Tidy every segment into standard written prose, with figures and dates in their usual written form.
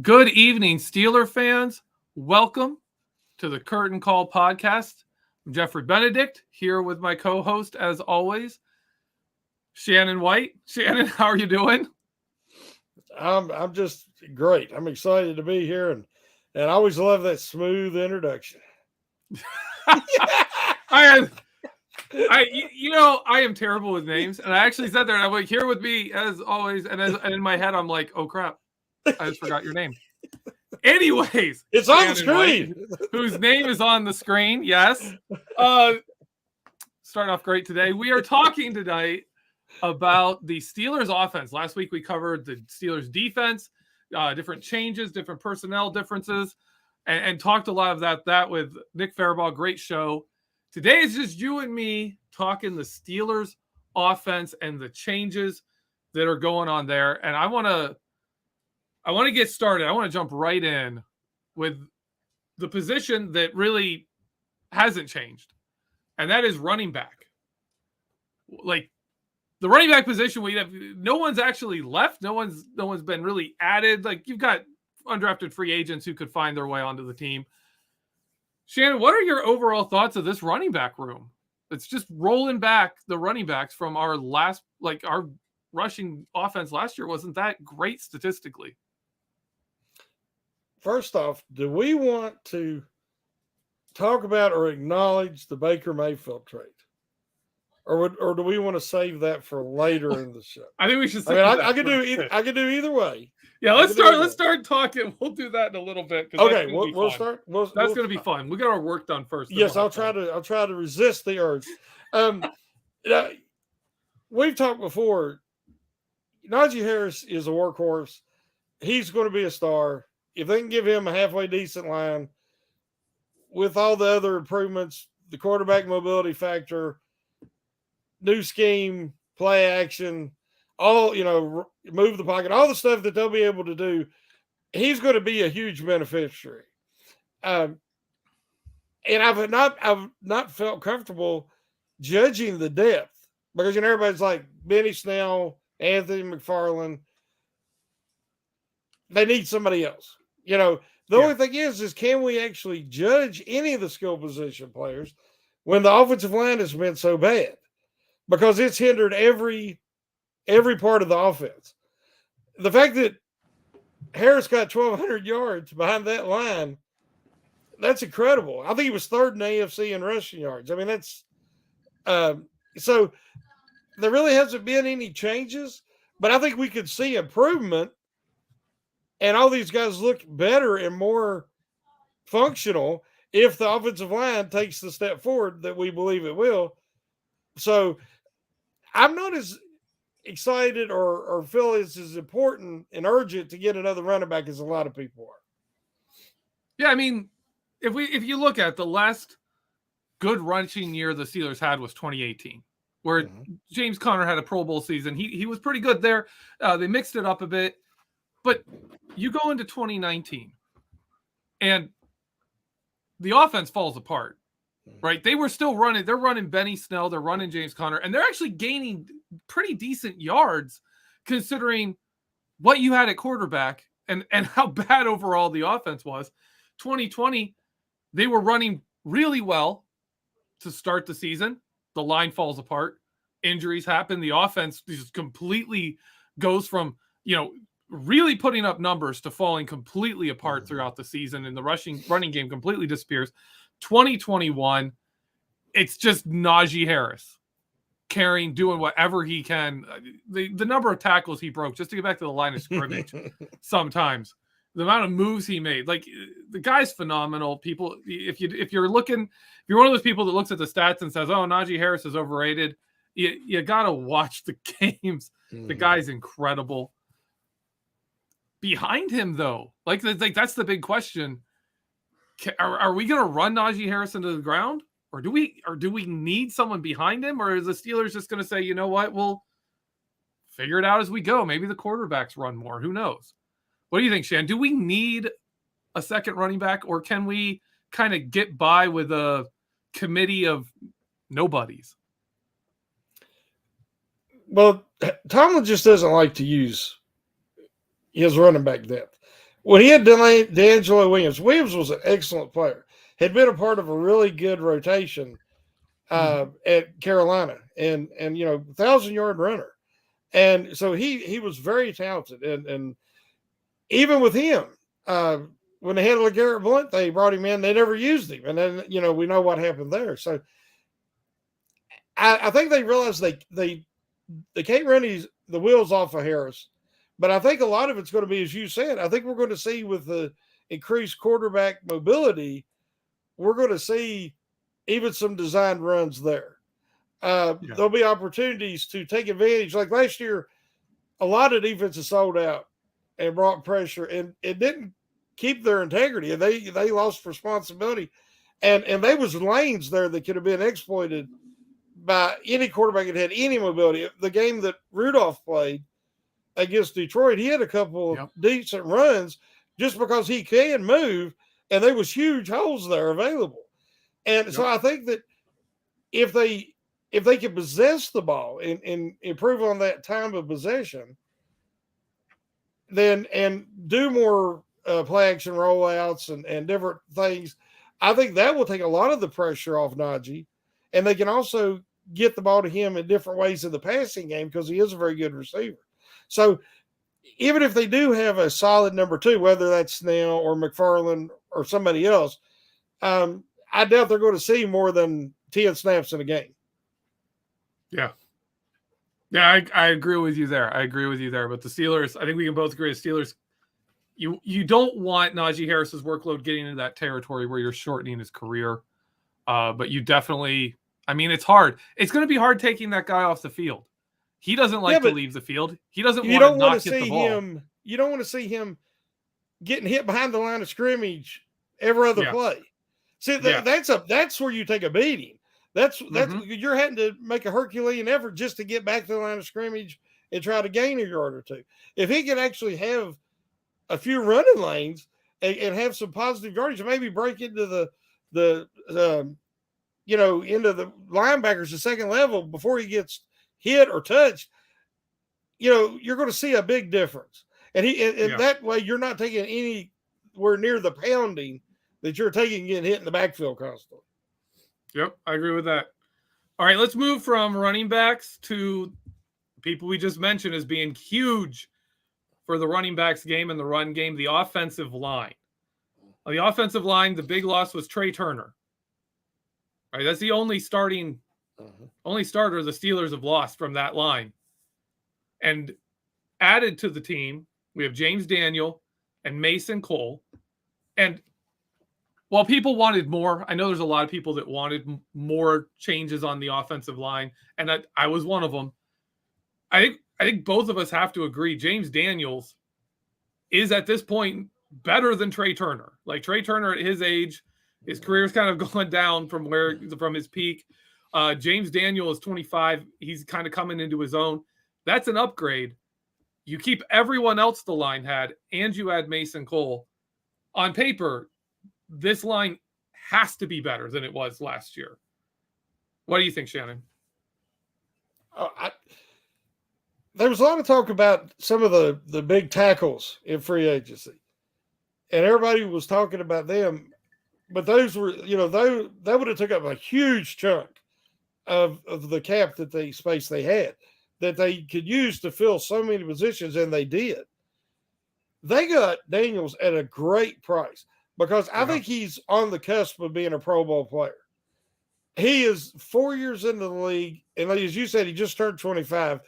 Good evening, Steeler fans. Welcome to the Curtain Call podcast. I'm Geoffrey Benedict, here with my co-host, as always, Shannon White. Shannon, how are you doing? I'm just great. I'm excited to be here, and I always love that smooth introduction. I am terrible with names, and I actually said there, and I'm like, here with me, as always, and in my head, I'm like, oh crap, I just forgot your name. Anyways, it's on the screen. White, whose name is on the screen? Yes. Starting off great today. We are talking tonight about the Steelers offense. Last week we covered the Steelers defense, different changes, different personnel differences, and talked a lot of that with Nick Faribault. Great show. Today is just you and me talking the Steelers offense and the changes that are going on there. And I want to get started. I want to jump right in with the position that really hasn't changed, and that is running back. Like the running back position, no one's actually left. No one's been really added. Like you've got undrafted free agents who could find their way onto the team. Shannon, what are your overall thoughts of this running back room? It's just rolling back the running backs from our rushing offense last year wasn't that great statistically. First off, do we want to talk about or acknowledge the Baker Mayfield trade? Or do we want to save that for later in the show? I think we should. I could do either way. Yeah, let's start talking. We'll do that in a little bit. Okay, we'll start. That's going to be fun. We got our work done first. Yes, I'll try to resist the urge. We've talked before. Nigel Harris is a workhorse. He's going to be a star. If they can give him a halfway decent line with all the other improvements, the quarterback mobility factor, new scheme, play action, all, move the pocket, all the stuff that they'll be able to do, he's going to be a huge beneficiary. And I've not felt comfortable judging the depth because, everybody's like Benny Snell, Anthony McFarland. They need somebody else. The only thing is can we actually judge any of the skill position players when the offensive line has been so bad? Because it's hindered every part of the offense. The fact that Harris got 1,200 yards behind that line, that's incredible. I think he was third in the AFC in rushing yards. I mean, that's so there really hasn't been any changes, but I think we could see improvement. And all these guys look better and more functional if the offensive line takes the step forward that we believe it will. So I'm not as excited or feel it's as important and urgent to get another running back as a lot of people are. Yeah, I mean, if you look at the last good rushing year the Steelers had was 2018, where James Conner had a Pro Bowl season. He was pretty good there. They mixed it up a bit. But you go into 2019 and the offense falls apart, right? They were still running. They're running Benny Snell. They're running James Conner. And they're actually gaining pretty decent yards considering what you had at quarterback and how bad overall the offense was. 2020, they were running really well to start the season. The line falls apart. Injuries happen. The offense just completely goes from, really putting up numbers to falling completely apart throughout the season, and the running game completely disappears. 2021, it's just Najee Harris doing whatever he can. The number of tackles he broke just to get back to the line of scrimmage sometimes. The amount of moves he made, like the guy's phenomenal. People, if you're one of those people that looks at the stats and says, "Oh, Najee Harris is overrated," you gotta watch the games. The guy's incredible. Behind him, though, that's the big question. Are we going to run Najee Harris into the ground, or do we need someone behind him, or is the Steelers just going to say, you know what, we'll figure it out as we go? Maybe the quarterbacks run more. Who knows? What do you think, Shan? Do we need a second running back, or can we kind of get by with a committee of nobodies? Well, Tomlin just doesn't like to use his running back depth. when he had D'Angelo Williams, Williams was an excellent player, had been a part of a really good rotation at Carolina, and 1,000-yard runner, and so he was very talented, and even with him, when they had LeGarrette Blount, they brought him in, they never used him, and then we know what happened there. So I think they realized they can't run the wheels off of Harris, but I think a lot of it's going to be, as you said, I think we're going to see with the increased quarterback mobility, we're going to see even some designed runs there. There'll be opportunities to take advantage. Like last year, a lot of defenses sold out and brought pressure, and it didn't keep their integrity, and they lost responsibility. And there was lanes there that could have been exploited by any quarterback that had any mobility. The game that Rudolph played against Detroit, he had a couple of decent runs just because he can move, and there was huge holes there available. And so I think that if they can possess the ball and improve on that time of possession, then and do more play action rollouts and different things, I think that will take a lot of the pressure off Najee, and they can also get the ball to him in different ways in the passing game because he is a very good receiver. So even if they do have a solid number two, whether that's Snell or McFarland or somebody else, I doubt they're going to see more than 10 snaps in a game. Yeah. Yeah, I agree with you there. But the Steelers, I think we can both agree, the Steelers, you don't want Najee Harris's workload getting into that territory where you're shortening his career. But you definitely, it's hard. It's going to be hard taking that guy off the field. He doesn't like to leave the field. He doesn't want to not hit the ball. You don't want to see him getting hit behind the line of scrimmage every other play. See, that's where you take a beating. That's you're having to make a Herculean effort just to get back to the line of scrimmage and try to gain a yard or two. If he can actually have a few running lanes and have some positive yardage, maybe break into the into the linebackers the second level before he gets hit or touched, you're going to see a big difference. And that way you're not taking anywhere near the pounding that you're taking getting hit in the backfield constantly. Yep, I agree with that. All right, let's move from running backs to people we just mentioned as being huge for the running backs game and the run game, the offensive line. On the offensive line, the big loss was Trey Turner. All right, that's the only starter the Steelers have lost from that line. And added to the team, we have James Daniel and Mason Cole. And while people wanted more, I know there's a lot of people that wanted more changes on the offensive line, and I was one of them. I think both of us have to agree James Daniels is at this point better than Trey Turner. Like Trey Turner at his age, his career's kind of going down from his peak. James Daniel is 25. He's kind of coming into his own. That's an upgrade. You keep everyone else the line had, and you add Mason Cole. On paper, this line has to be better than it was last year. What do you think, Shannon? There was a lot of talk about some of the big tackles in free agency, and everybody was talking about them, but those were, that would have took up a huge chunk of the cap space they had that they could use to fill so many positions, and they did. They got Daniels at a great price because I think he's on the cusp of being a Pro Bowl player. He is 4 years into the league, and as you said, he just turned 25,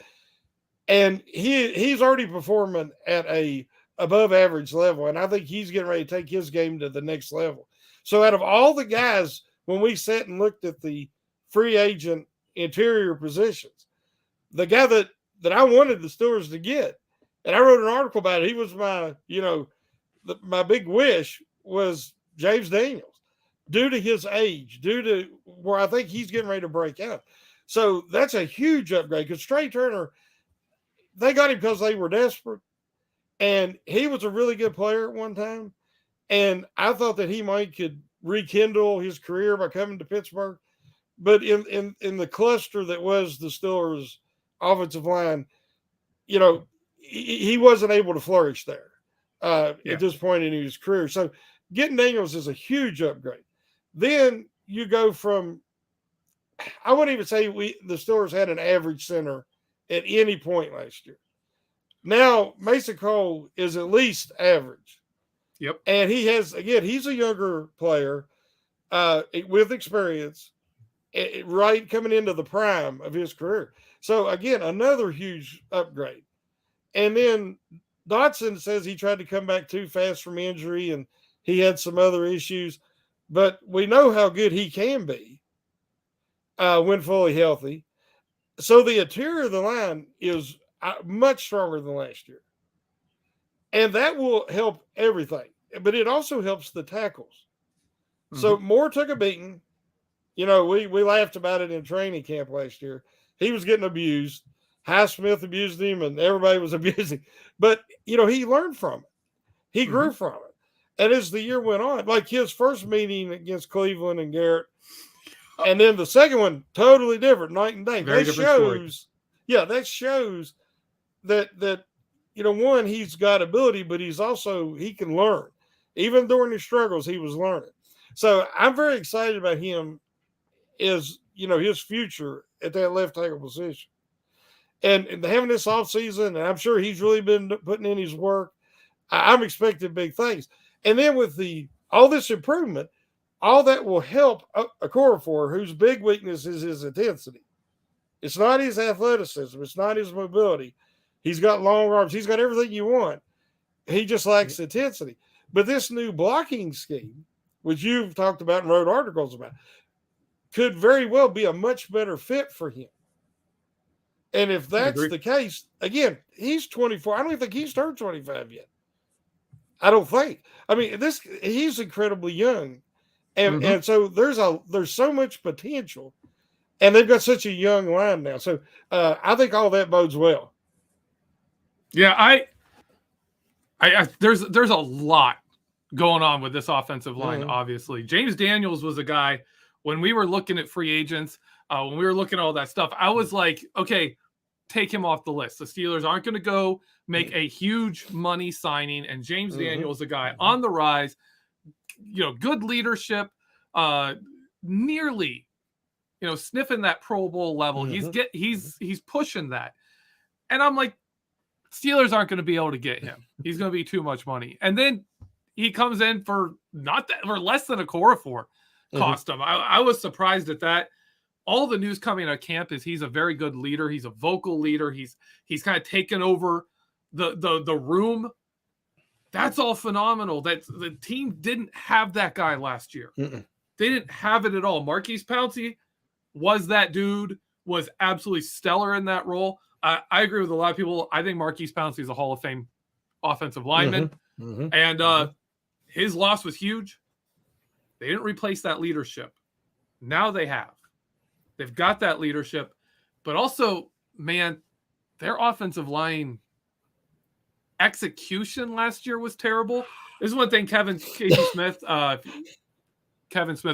and he's already performing at a above average level, and I think he's getting ready to take his game to the next level. So out of all the guys, when we sat and looked at the free agent interior positions, the guy that I wanted the Steelers to get, and I wrote an article about it, he was my big wish was James Daniels, due to his age, due to where I think he's getting ready to break out. So that's a huge upgrade because Trey Turner, they got him because they were desperate, and he was a really good player at one time. And I thought that he could rekindle his career by coming to Pittsburgh. But in the cluster that was the Steelers' offensive line, he wasn't able to flourish there. at this point in his career. So getting Daniels is a huge upgrade. Then you go from, I wouldn't even say the Steelers had an average center at any point last year. Now Mason Cole is at least average. Yep. And he has, again, he's a younger player with experience, right coming into the prime of his career. So again, another huge upgrade. And then Dotson says he tried to come back too fast from injury and he had some other issues, but we know how good he can be when fully healthy. So the interior of the line is much stronger than last year. And that will help everything, but it also helps the tackles. Mm-hmm. So Moore took a beating. You know, we laughed about it in training camp last year. He was getting abused. Highsmith abused him, and everybody was abusing. But, you know, he learned from it. He grew from it. And as the year went on, like his first meeting against Cleveland and Garrett, and then the second one, totally different, night and day. Very different story. That shows that you know, one, he's got ability, but he can learn. Even during his struggles, he was learning. So I'm very excited about him as, you know, his future at that left tackle position. And having this offseason, and I'm sure he's really been putting in his work, I'm expecting big things. And then with all this improvement, all that will help Okorafor, whose big weakness is his intensity. It's not his athleticism. It's not his mobility. He's got long arms. He's got everything you want. He just lacks intensity. But this new blocking scheme, which you've talked about and wrote articles about, could very well be a much better fit for him. And if that's the case, again, he's 24. I don't even think he's turned 25 yet. I don't think. I mean, he's incredibly young. And so there's so much potential. And they've got such a young line now. So I think all that bodes well. Yeah, there's a lot going on with this offensive line, obviously. James Daniels was a guy, when we were looking at free agents, when we were looking at all that stuff, I was like, okay, take him off the list. The Steelers aren't going to go make a huge money signing, and James Daniels, a guy on the rise, you know, good leadership, nearly, you know, sniffing that Pro Bowl level. He's pushing that. And I'm like, Steelers aren't going to be able to get him. He's going to be too much money. And then he comes in for less than Okorafor cost him. I was surprised at that. All the news coming out of camp is he's a very good leader. He's a vocal leader. He's kind of taken over the room. That's all phenomenal. That the team didn't have that guy last year. They didn't have it at all. Marquise Pouncey was that dude, was absolutely stellar in that role. I agree with a lot of people. I think Marquise Pouncey is a Hall of Fame offensive lineman. And his loss was huge. They didn't replace that leadership. Now they have. They've got that leadership. But also, man, their offensive line execution last year was terrible. This is one thing Kevin Smith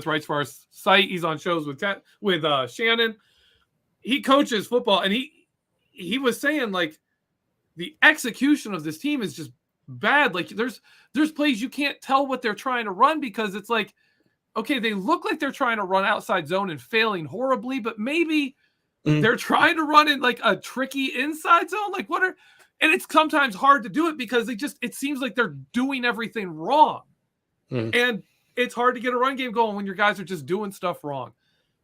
writes for our site. He's on shows with Shannon. He coaches football, and he was saying, like, the execution of this team is just bad. Like, there's plays you can't tell what they're trying to run, because it's like, okay, they look like they're trying to run outside zone and failing horribly, but maybe they're trying to run in like a tricky inside zone. Like, and it's sometimes hard to do it because it seems like they're doing everything wrong. And it's hard to get a run game going when your guys are just doing stuff wrong.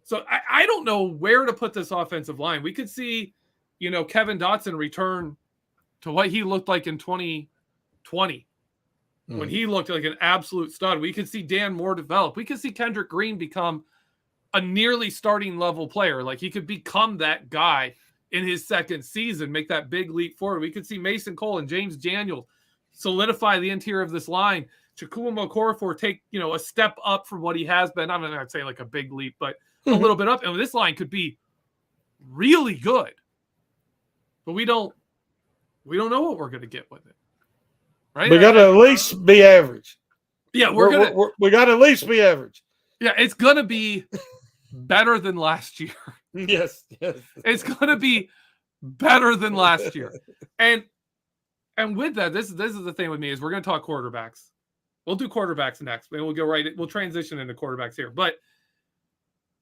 So I don't know where to put this offensive line. We could see, you know, Kevin Dotson return to what he looked like in 2020 when he looked like an absolute stud. We could see Dan Moore develop. We could see Kendrick Green become a nearly starting level player. Like, he could become that guy in his second season, make that big leap forward. We could see Mason Cole and James Daniels solidify the interior of this line. Chukwuma Okorafor take, you know, a step up from what he has been. I'm not going to say like a big leap, but a little bit up. And this line could be really good. But we don't know what we're going to get with it. Right? We got to at least be average. Yeah, we got to at least be average. Yeah, it's going to be better than last year. Yes. It's going to be better than last year. And And with that, this is the thing with me is we're going to talk quarterbacks. We'll do quarterbacks next. We'll go we'll transition into quarterbacks here. But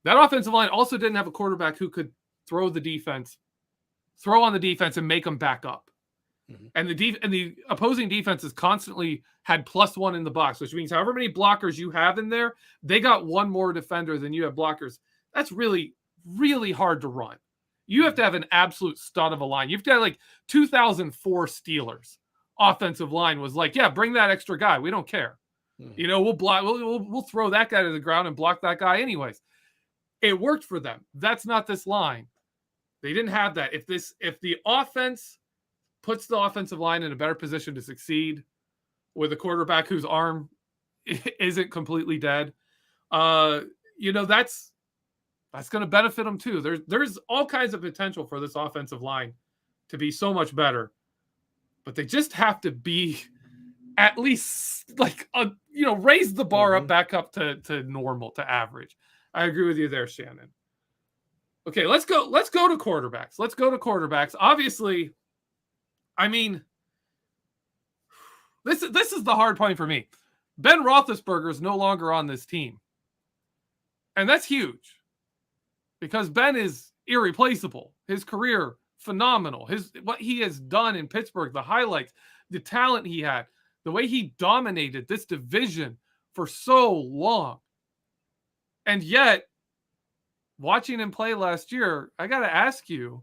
that offensive line also didn't have a quarterback who could throw on the defense and make them back up. Mm-hmm. And the opposing defenses constantly had +1 in the box, which means however many blockers you have in there, they got one more defender than you have blockers. That's really, really hard to run. You have to have an absolute stud of a line. You have to have like 2004 Steelers offensive line was like, yeah, bring that extra guy. We don't care. Mm-hmm. We'll block. We'll throw that guy to the ground and block that guy anyways. It worked for them. That's not this line. They didn't have that. If the offense puts the offensive line in a better position to succeed with a quarterback whose arm isn't completely dead, that's going to benefit them too. There's all kinds of potential for this offensive line to be so much better, but they just have to be at least raise the bar up back up to normal, to average. I agree with you there, Shannon. Okay, let's go to quarterbacks. Obviously, I mean, this is the hard point for me. Ben Roethlisberger is no longer on this team. And that's huge. Because Ben is irreplaceable. His career, phenomenal. What he has done in Pittsburgh, the highlights, the talent he had, the way he dominated this division for so long. And yet, watching him play last year, I got to ask you,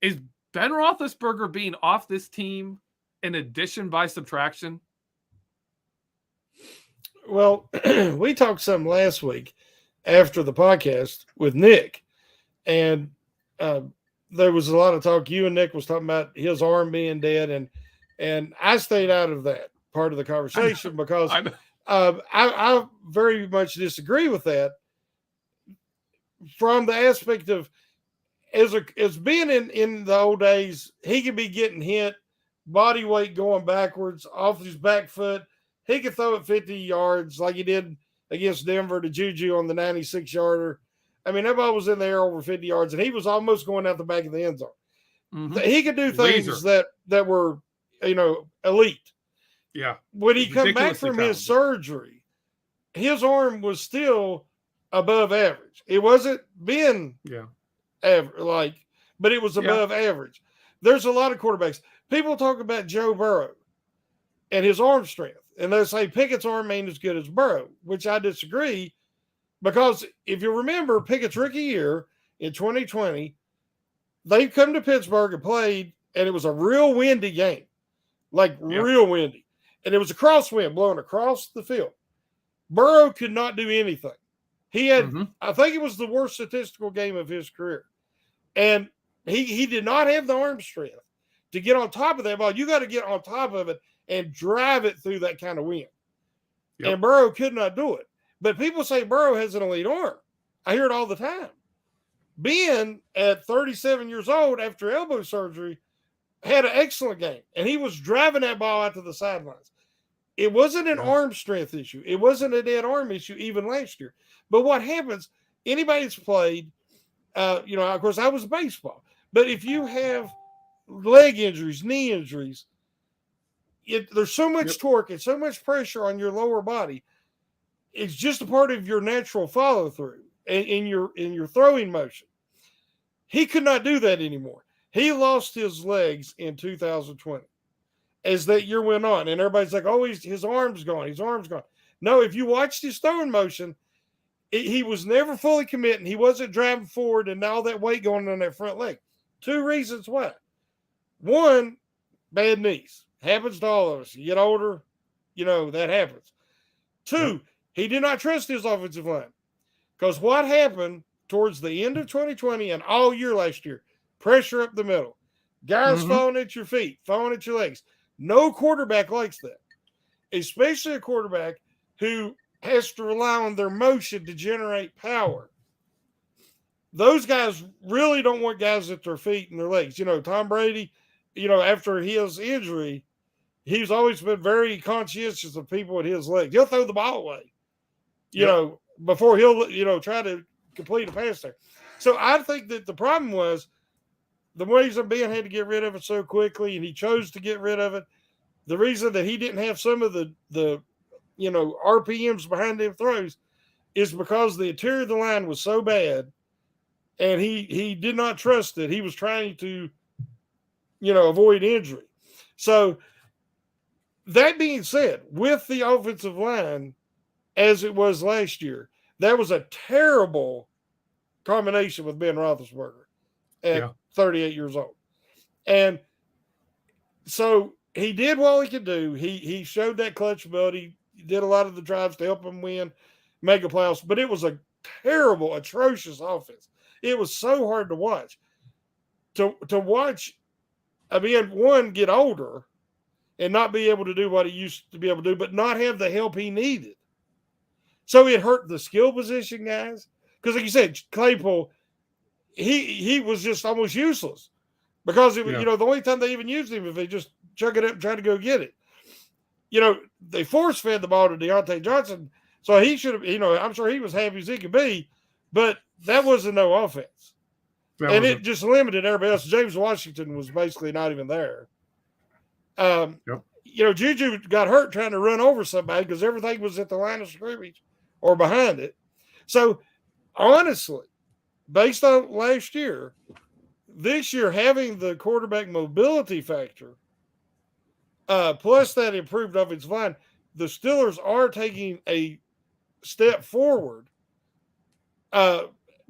is Ben Roethlisberger being off this team an addition by subtraction? Well, we talked some last week after the podcast with Nick, and there was a lot of talk. You and Nick was talking about his arm being dead, and I stayed out of that part of the conversation because I very much disagree with that from the aspect of as being in the old days, he could be getting hit, body weight going backwards off his back foot. He could throw it 50 yards like he did against Denver to Juju on the 96-yarder. I mean, that ball was in the air over 50 yards, and he was almost going out the back of the end zone. Mm-hmm. He could do things that were, elite. Yeah. When he come back from his surgery, his arm was still above average. It wasn't been average, but it was above average. There's a lot of quarterbacks. People talk about Joe Burrow and his arm strength. And they say Pickett's arm ain't as good as Burrow, which I disagree, because if you remember Pickett's rookie year in 2020, they come to Pittsburgh and played, and it was a real windy game, real windy. And it was a crosswind blowing across the field. Burrow could not do anything. He had, I think it was the worst statistical game of his career. And he did not have the arm strength to get on top of that ball. You got to get on top of it and drive it through that kind of wind. Yep. And Burrow could not do it. But people say Burrow has an elite arm. I hear it all the time. Ben, at 37 years old, after elbow surgery, had an excellent game. And he was driving that ball out to the sidelines. It wasn't an arm strength issue. It wasn't a dead arm issue even last year. But what happens, anybody that's played, of course, I was baseball. But if you have leg injuries, knee injuries, there's so much torque and so much pressure on your lower body. It's just a part of your natural follow through in your throwing motion. He could not do that anymore. He lost his legs in 2020 as that year went on, and everybody's like, "Oh, his arm's gone. His arm's gone." No, if you watched his throwing motion, he was never fully committing. He wasn't driving forward and all that weight going on that front leg. Two reasons why. One, bad knees. Happens to all of us. You get older, that happens. Two, he did not trust his offensive line. Because what happened towards the end of 2020 and all year last year, pressure up the middle. Guys falling at your feet, falling at your legs. No quarterback likes that. Especially a quarterback who has to rely on their motion to generate power. Those guys really don't want guys at their feet and their legs. Tom Brady, after his injury, he's always been very conscientious of people at his legs. He'll throw the ball away, before he'll, try to complete a pass there. So I think that the problem was the reason Ben had to get rid of it so quickly, and he chose to get rid of it, the reason that he didn't have some of the RPMs behind them throws is because the interior of the line was so bad, and he did not trust it. He was trying to, avoid injury. So that being said, with the offensive line as it was last year, that was a terrible combination with Ben Roethlisberger at 38 years old. And so he did what he could do. He showed that clutch ability. He did a lot of the drives to help him win mega playoffs, but it was a terrible, atrocious offense. It was so hard to watch. To watch, one, get older and not be able to do what he used to be able to do, but not have the help he needed. So it hurt the skill position guys. Because like you said, Claypool, he was just almost useless. Because, the only time they even used him if they just chuck it up and try to go get it. They force-fed the ball to Deontay Johnson, so he should have, I'm sure he was happy as he could be, but that wasn't no offense. It just limited everybody else. James Washington was basically not even there. Juju got hurt trying to run over somebody because everything was at the line of scrimmage or behind it. So, honestly, based on last year, this year having the quarterback mobility factor, plus that improved offensive line, the Steelers are taking a step forward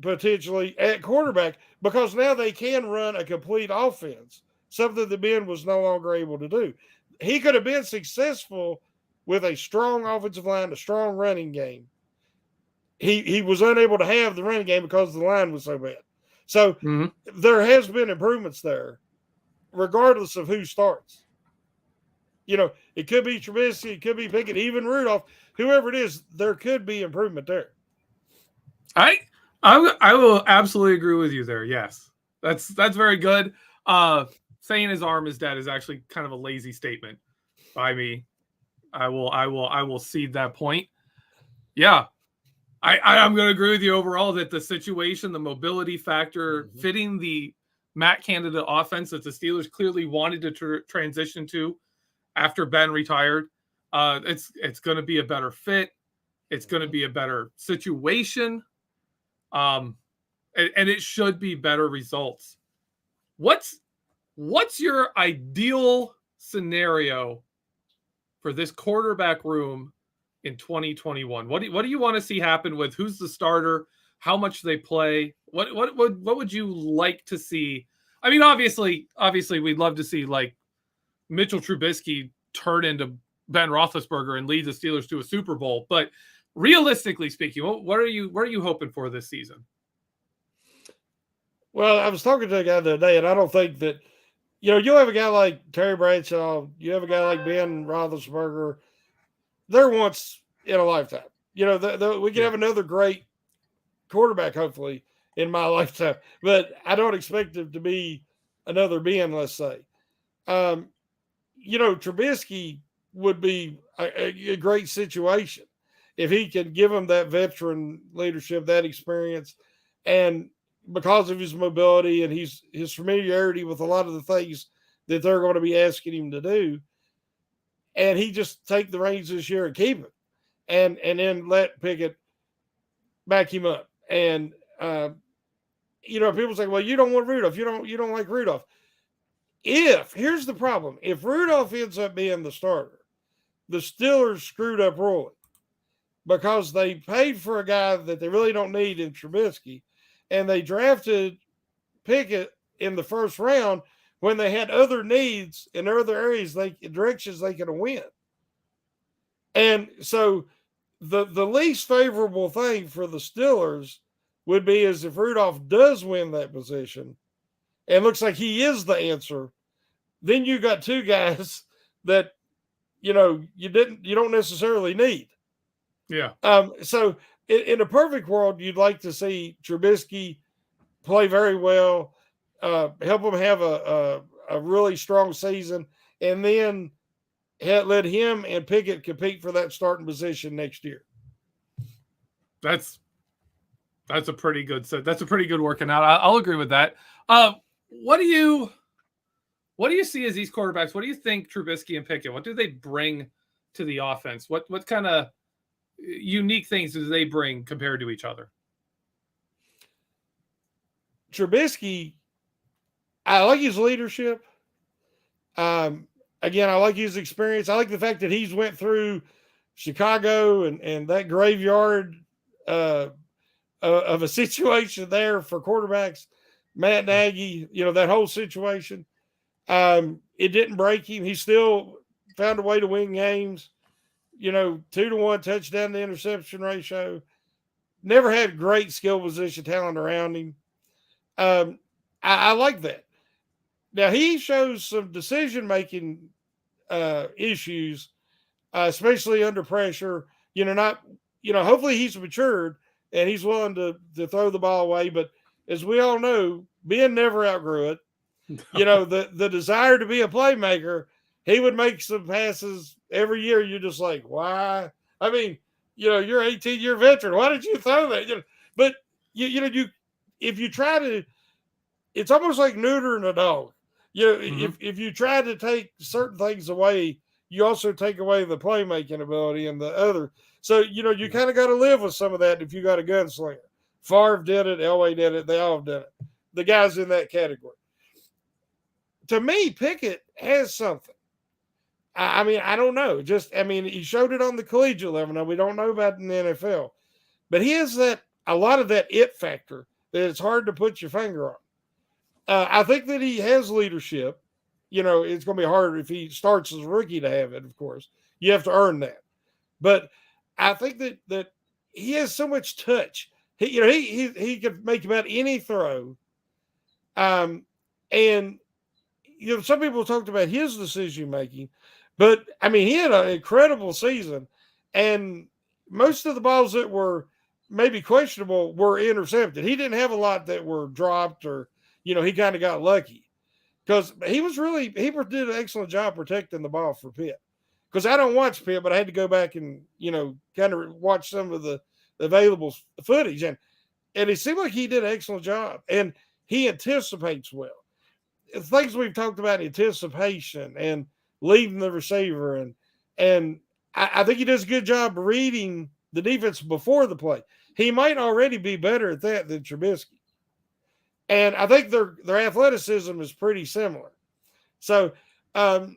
potentially at quarterback because now they can run a complete offense, something that Ben was no longer able to do. He could have been successful with a strong offensive line, a strong running game. He was unable to have the running game because the line was so bad. So there has been improvements there, regardless of who starts. It could be Trubisky, it could be Pickett, even Rudolph, whoever it is, there could be improvement there. I will absolutely agree with you there. Yes, that's very good. Saying his arm is dead is actually kind of a lazy statement by me. I will cede that point. Yeah, I'm going to agree with you overall that the situation, the mobility factor, fitting the Matt Canada offense that the Steelers clearly wanted to transition to after Ben retired, it's going to be a better fit. It's going to be a better situation. And it should be better results. What's your ideal scenario for this quarterback room in 2021? What do you want to see happen with who's the starter, how much they play? What would you like to see? I mean, obviously we'd love to see like Mitchell Trubisky turn into Ben Roethlisberger and lead the Steelers to a Super Bowl. But realistically speaking, what are you hoping for this season? Well, I was talking to a guy the other day, and I don't think that, you'll have a guy like Terry Bradshaw, you have a guy like Ben Roethlisberger. They're once in a lifetime. We can have another great quarterback, hopefully, in my lifetime. But I don't expect him to be another Ben, let's say. Trubisky would be a great situation if he could give him that veteran leadership, that experience, and because of his mobility and his familiarity with a lot of the things that they're going to be asking him to do, and he just take the reins this year and keep it, and then let Pickett back him up. And people say, well, you don't want Rudolph, you don't like Rudolph. Here's the problem. If Rudolph ends up being the starter, the Steelers screwed up royally because they paid for a guy that they really don't need in Trubisky, and they drafted Pickett in the first round when they had other needs in other areas, directions they could win. And so the least favorable thing for the Steelers would be is if Rudolph does win that position and looks like he is the answer, then you got two guys that you don't necessarily need. Yeah. So in a perfect world, you'd like to see Trubisky play very well, help him have a really strong season, and then let him and Pickett compete for that starting position next year. That's a pretty good working out. I'll agree with that. What do you see as these quarterbacks? What do you think Trubisky and Pickett, what do they bring to the offense? What kind of unique things do they bring compared to each other? Trubisky, I like his leadership. Again, I like his experience. I like the fact that he's went through Chicago and that graveyard of a situation there for quarterbacks. Matt Nagy, that whole situation. It didn't break him. He still found a way to win games. 2-1 touchdown to interception ratio. Never had great skill position talent around him. I like that. Now he shows some decision-making issues, especially under pressure. Hopefully he's matured and he's willing to throw the ball away. But as we all know, Ben never outgrew it. The desire to be a playmaker, he would make some passes every year. You're just like, why? I mean, you're an 18-year veteran. Why did you throw that? But if you try to, it's almost like neutering a dog. If you try to take certain things away, you also take away the playmaking ability and the other. So, you kind of got to live with some of that if you got a gunslinger. Favre did it. Elway did it. They all did it. The guys in that category. To me, Pickett has something. I don't know. He showed it on the collegiate level. Now, we don't know about it in the NFL. But he has a lot of that it factor that it's hard to put your finger on. I think that he has leadership. It's going to be harder if he starts as a rookie to have it, of course. You have to earn that. But I think that he has so much touch. He could make about any throw. And some people talked about his decision making, but he had an incredible season, and most of the balls that were maybe questionable were intercepted. He didn't have a lot that were dropped, or he kind of got lucky because he did an excellent job protecting the ball for Pitt. Because I don't watch Pitt, but I had to go back and kind of watch some of the available footage, and it seemed like he did an excellent job, and he anticipates well. Things we've talked about, anticipation and leading the receiver, and I think he does a good job reading the defense before the play. He might already be better at that than Trubisky, and I think their athleticism is pretty similar. So, the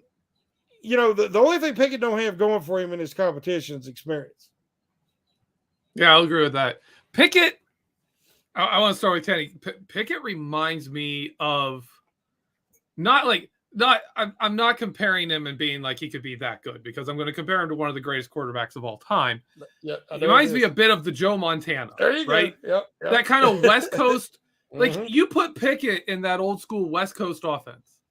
only thing Pickett don't have going for him in his competition is experience. Yeah, I'll agree with that. Pickett, I want to start with Kenny. Pickett reminds me of. I'm not comparing him and being like he could be that good, because I'm going to compare him to one of the greatest quarterbacks of all time. Yeah, he reminds me a bit of the Joe Montana. There you right? Go. Yep. That kind of West Coast, you put Pickett in that old school West Coast offense,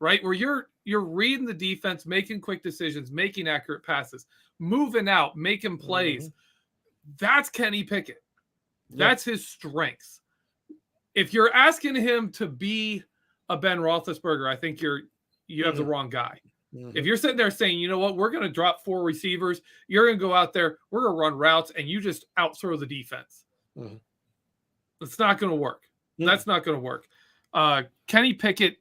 right? Where you're reading the defense, making quick decisions, making accurate passes, moving out, making plays. That's Kenny Pickett. That's his strengths. If you're asking him to be a Ben Roethlisberger, I think you have the wrong guy. If you're sitting there saying, you know what, we're going to drop 4 receivers, you're going to go out there, we're going to run routes, and you just outthrow the defense. It's not going to work. That's not going to work. Kenny Pickett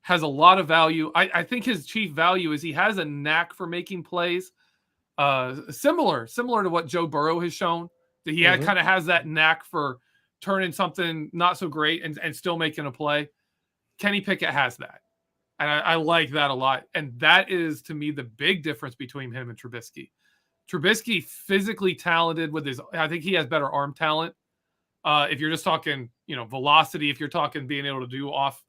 has a lot of value. I think his chief value is he has a knack for making plays, similar to what Joe Burrow has shown, that he kind of has that knack for turning something not so great and still making a play. Kenny Pickett has that. And I like that a lot. And that is, to me, the big difference between him and Trubisky. Trubisky, physically talented I think he has better arm talent. If you're just talking, velocity, if you're talking being able to do off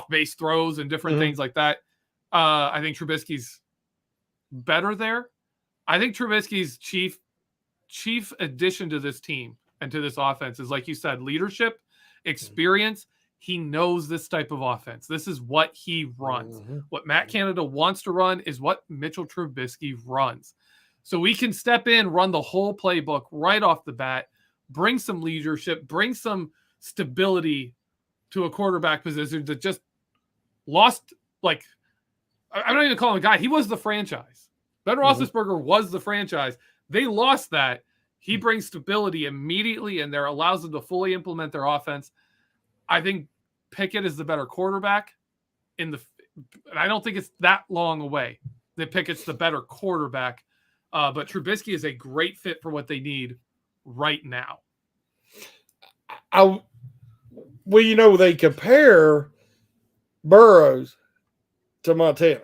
base throws and different things like that. I think Trubisky's better there. I think Trubisky's chief addition to this team and to this offense is, like you said, leadership, experience. He knows this type of offense. This is what he runs. What Matt Canada wants to run is what Mitchell Trubisky runs. So we can step in, run the whole playbook right off the bat, bring some leadership, bring some stability to a quarterback position that just lost, I'm not even calling him a guy. He was the franchise. Ben Roethlisberger was the franchise. They lost that. He brings stability immediately, and there allows them to fully implement their offense. I think Pickett is the better quarterback I don't think it's that long away that Pickett's the better quarterback. But Trubisky is a great fit for what they need right now. They compare Burrows to Montana.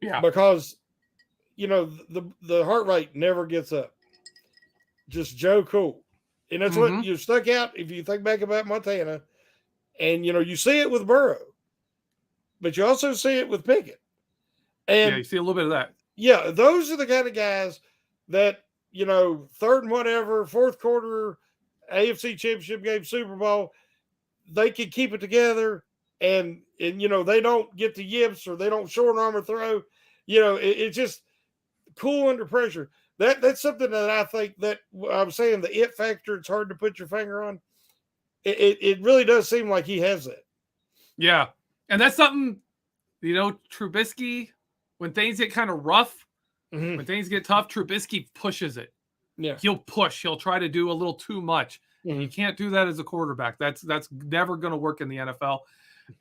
Yeah. Because, the heart rate never gets up. Just Joe Cool. And that's what you stuck out if you think back about Montana. And, you see it with Burrow. But you also see it with Pickett. And you see a little bit of that. Yeah, those are the kind of guys that, third and whatever, fourth quarter, AFC Championship game, Super Bowl, they can keep it together and they don't get the yips or they don't short arm or throw. It's just cool under pressure. That's something that I think that I'm saying the it factor, it's hard to put your finger on. It really does seem like he has that. Yeah. And that's something, Trubisky, when things get kind of rough, when things get tough, Trubisky pushes it. Yeah. He'll push. He'll try to do a little too much. And you can't do that as a quarterback. That's never going to work in the NFL.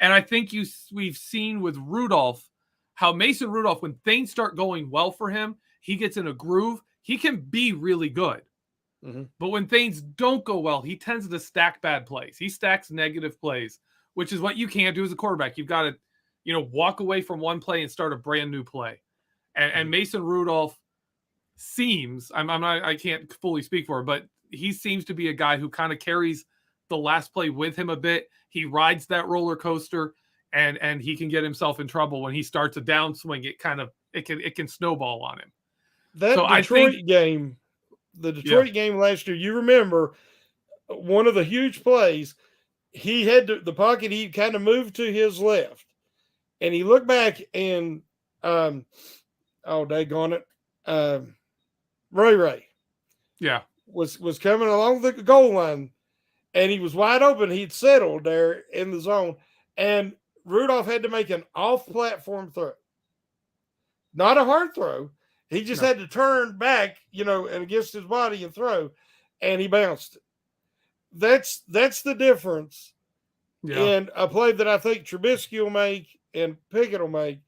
And I think we've seen with Rudolph how Mason Rudolph, when things start going well for him, he gets in a groove. He can be really good. But when things don't go well, he tends to stack bad plays. He stacks negative plays, which is what you can't do as a quarterback. You've got to, walk away from one play and start a brand new play. And Mason Rudolph seems, I can't fully speak for him, but he seems to be a guy who kind of carries the last play with him a bit. He rides that roller coaster and he can get himself in trouble when he starts a downswing. It can snowball on him. The Detroit game last year, you remember one of the huge plays, he had the pocket, he kind of moved to his left and he looked back and, daggone it. Ray. Yeah. Was coming along the goal line and he was wide open. He'd settled there in the zone and Rudolph had to make an off-platform throw. Not a hard throw. He just had to turn back, and against his body and throw, and he bounced it. That's the difference in a play that I think Trubisky will make and Pickett will make,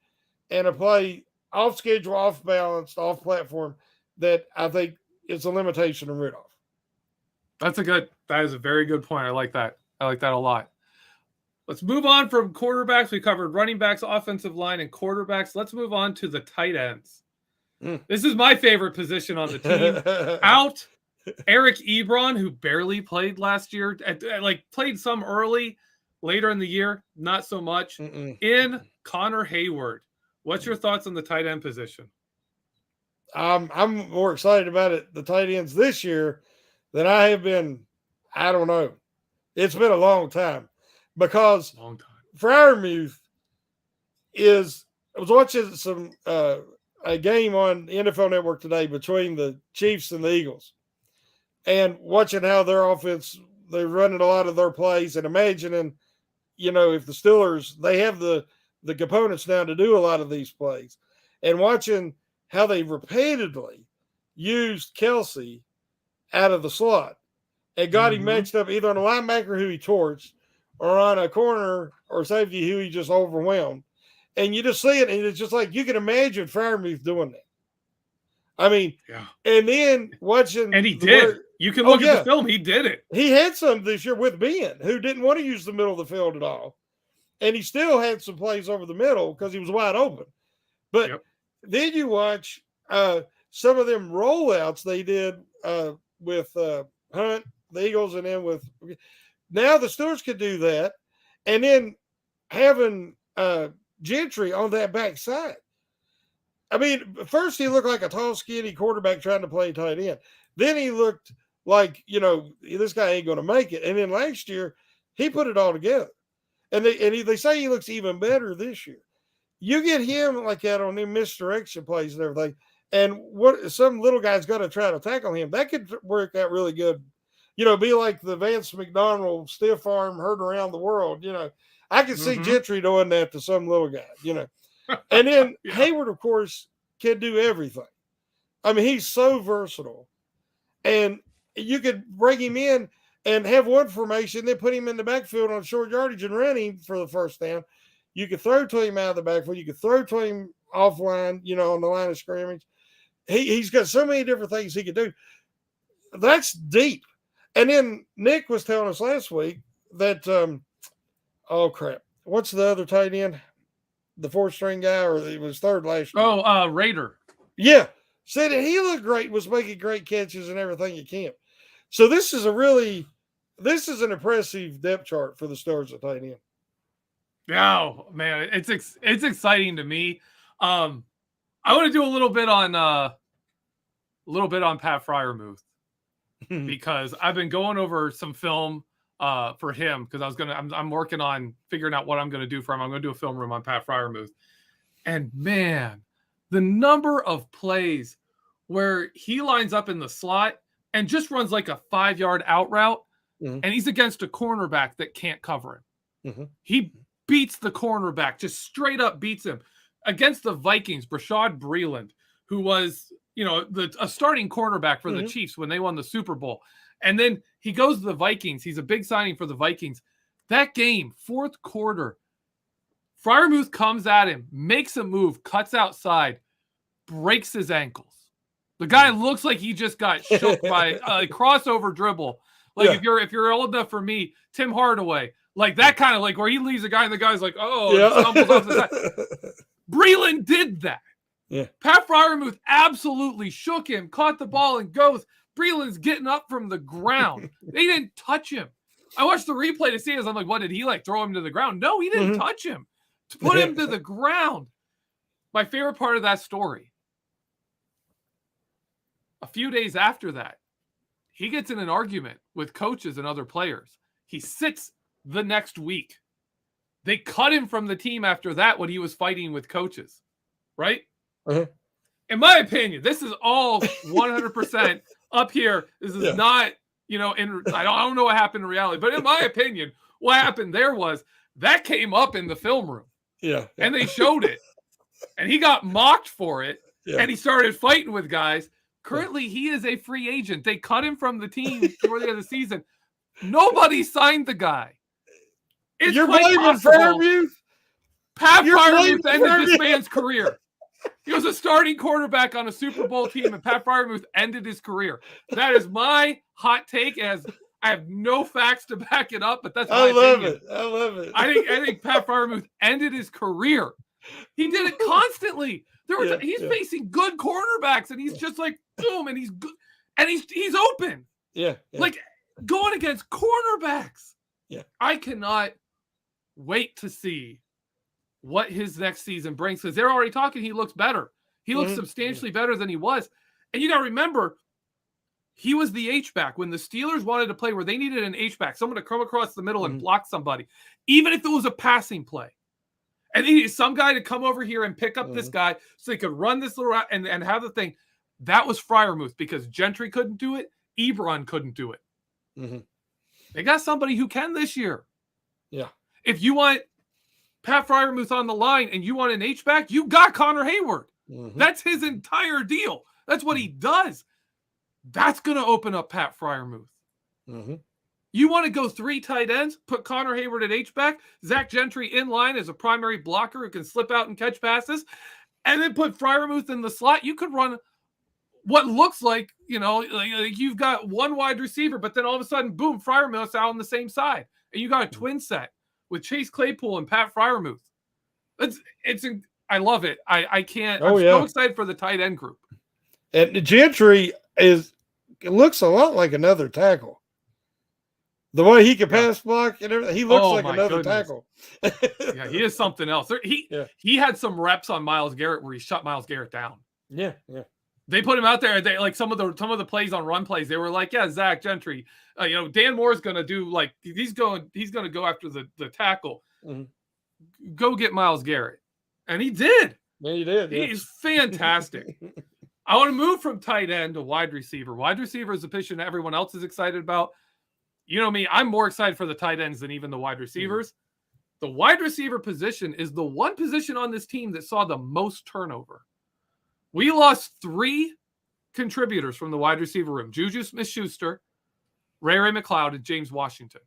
and a play off schedule, off balance, off platform that I think is a limitation of Rudolph. That is a very good point. I like that. I like that a lot. Let's move on from quarterbacks. We covered running backs, offensive line, and quarterbacks. Let's move on to the tight ends. This is my favorite position on the team. Out Eric Ebron, who barely played last year, played some early, later in the year, not so much. In Connor Hayward. What's your thoughts on the tight end position? I'm more excited about it, the tight ends this year, than I have been. I don't know. It's been a long time because Fryermuth I was watching a game on NFL Network today between the Chiefs and the Eagles and watching how their offense, they're running a lot of their plays and imagining, if the Steelers, they have the components now to do a lot of these plays and watching how they repeatedly used Kelsey out of the slot and got him matched up either on a linebacker who he torched or on a corner or safety who he just overwhelmed. And you just see it, and it's just like you can imagine Fryermuth doing that. I mean, and then watching. And he did. You can look at the film. He did it. He had some this year with Ben, who didn't want to use the middle of the field at all. And he still had some plays over the middle because he was wide open. But then you watch some of them rollouts they did with Hunt, the Eagles, and then with – now the Steelers could do that. And then having Gentry on that backside. I mean, first he looked like a tall, skinny quarterback trying to play tight end. Then he looked like, this guy ain't going to make it. And then last year, he put it all together. And they say he looks even better this year. You get him like that on them misdirection plays and everything. And what some little guy's got to try to tackle him. That could work out really good. Be like the Vance McDonald stiff arm heard around the world. I can see Gentry doing that to some little guy, And then Hayward, of course, can do everything. I mean, he's so versatile. And you could bring him in. and have one formation, then put him in the backfield on short yardage and run him for the first down. You could throw to him out of the backfield. You could throw to him offline, on the line of scrimmage. He's got so many different things he could do. That's deep. And then Nick was telling us last week that, oh, crap. What's the other tight end? The fourth-string guy, or he was third last year? Oh, Raider. Yeah. Said that he looked great, was making great catches and everything at camp. So this is an impressive depth chart for the Stars at tight end. Oh, man, it's exciting to me. I want to do a little bit on Pat Fryermuth because I've been going over some film for him because I'm working on figuring out what I'm going to do for him. I'm going to do a film room on Pat Fryermuth, and man, the number of plays where he lines up in the slot and just runs like a 5-yard out route, and he's against a cornerback that can't cover him. He beats the cornerback, just straight up beats him. Against the Vikings, Brashad Breeland, who was, a starting cornerback for the Chiefs when they won the Super Bowl. And then he goes to the Vikings. He's a big signing for the Vikings. That game, fourth quarter, Fryermuth comes at him, makes a move, cuts outside, breaks his ankles. The guy looks like he just got shook by a crossover dribble. Like if you're old enough for me, Tim Hardaway, like that kind of like where he leaves a guy and the guy's like, stumbles off the side. Breeland did that. Yeah. Pat Fryermuth absolutely shook him, caught the ball and goes. Breeland's getting up from the ground. They didn't touch him. I watched the replay to see it. I'm like, what, did he throw him to the ground? No, he didn't touch him. To put him to the ground. My favorite part of that story, a few days after that, he gets in an argument with coaches and other players. He sits the next week. They cut him from the team after that when he was fighting with coaches, right? In my opinion, this is all 100% up here. This is not, I don't know what happened in reality, but in my opinion, what happened there was that came up in the film room. Yeah. And they showed it. And he got mocked for it. Yeah. And he started fighting with guys. Currently, he is a free agent. They cut him from the team toward the end of the season. Nobody signed the guy. You're blaming Fryermuth? Pat Fryermuth ended this man's career. He was a starting quarterback on a Super Bowl team, and Pat Fryermuth ended his career. That is my hot take. As I have no facts to back it up, but that's my opinion. I love it. I think Pat Fryermuth ended his career. He did it constantly. He's facing good quarterbacks, and he's just like boom, and he's good, and he's open. Yeah. Like going against cornerbacks. Yeah, I cannot wait to see what his next season brings because they're already talking. He looks better. He looks substantially better than he was. And you got to remember, he was the H-back when the Steelers wanted to play where they needed an H-back, someone to come across the middle and block somebody, even if it was a passing play. And he needed some guy to come over here and pick up this guy so they could run this little route and have the thing. That was Fryermuth because Gentry couldn't do it. Ebron couldn't do it. They got somebody who can this year. Yeah. If you want Pat Fryermuth on the line and you want an H-back, you got Connor Hayward. That's his entire deal. That's what he does. That's going to open up Pat Fryermuth. You want to go 3 tight ends, put Connor Hayward at H-back, Zach Gentry in line as a primary blocker who can slip out and catch passes, and then put Fryermuth in the slot. You could run what looks like, like you've got one wide receiver, but then all of a sudden, boom, Fryermuth's out on the same side. And you got a twin set with Chase Claypool and Pat Fryermuth. I love it. I can't. I'm so excited for the tight end group. And Gentry looks a lot like another tackle. The way he can pass block and everything, he looks like another tackle. Yeah, he is something else. He had some reps on Myles Garrett where he shut Myles Garrett down. Yeah. They put him out there. They like some of the plays on run plays. They were like, yeah, Zach Gentry. Dan Moore's gonna do like he's gonna go after the tackle. Go get Myles Garrett, and he did. Yeah, he did. Yeah. He's fantastic. I want to move from tight end to wide receiver. Wide receiver is a position everyone else is excited about. You know me, I'm more excited for the tight ends than even the wide receivers. The wide receiver position is the one position on this team that saw the most turnover. We lost 3 contributors from the wide receiver room. Juju Smith-Schuster, Ray McLeod, and James Washington.